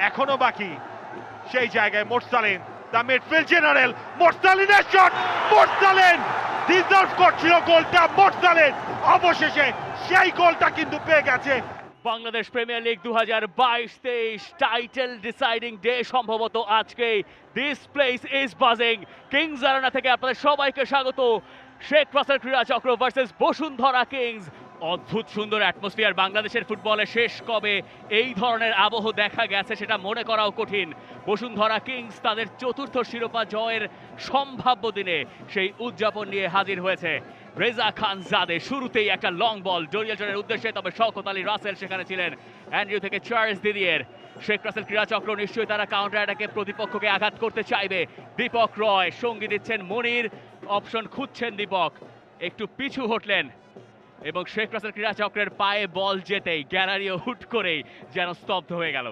এখনো বাকি। সেই জায়গায় মোরসালিন, দ্য মিডফিল্ড জেনারেল, মোরসালিনের শট, মোরসালিন ডিজার্ভ করছিল গোলটা। মোরসালিন অবশেষে সেই গোলটা কিন্তু পেয়ে গেছে। Bangladesh Premier League 2022-23 title deciding day সম্ভবত আজকে। This place is buzzing. Kings Arena থেকে আপনাদের সবাইকে স্বাগত। শেখ রাসেল ক্রীড়া চক্র ভার্সেস বসুন্ধরা কিংস। অদ্ভুত সুন্দর অ্যাটমসফিয়ার। বাংলাদেশের ফুটবলে শেষ কবে এই ধরনের আবহ দেখা গেছে সেটা মনে করাও কঠিন। বসুন্ধরা কিংস তাদের চতুর্থ শিরোপা জয়ের সম্ভাব্য দিনে সেই উদযাপন নিয়ে হাজির হয়েছে। রেজা খান জাদে শুরুতেই একটা লং বল ডোরিয়ালটনের উদ্দেশ্যে, তবে শওকত আলী রাসেল সেখানে ছিলেন। অ্যান্ড্রিউ থেকে চার্লস দিদিয়ের। শেখ রাসেল ক্রীড়া চক্র নিশ্চয়ই তারা কাউন্টার অ্যাটাকে প্রতিপক্ষকে আঘাত করতে চাইবে। দীপক রয় সঙ্গী দিচ্ছেন মনির, অপশন খুঁজছেন দীপক, একটু পিছু হটলেন এবং শেখ রাসেল ক্রীড়া চক্রের পায়ে বল যেতেই গ্যালারিও হুট করেই যেন স্তব্ধ হয়ে গেল।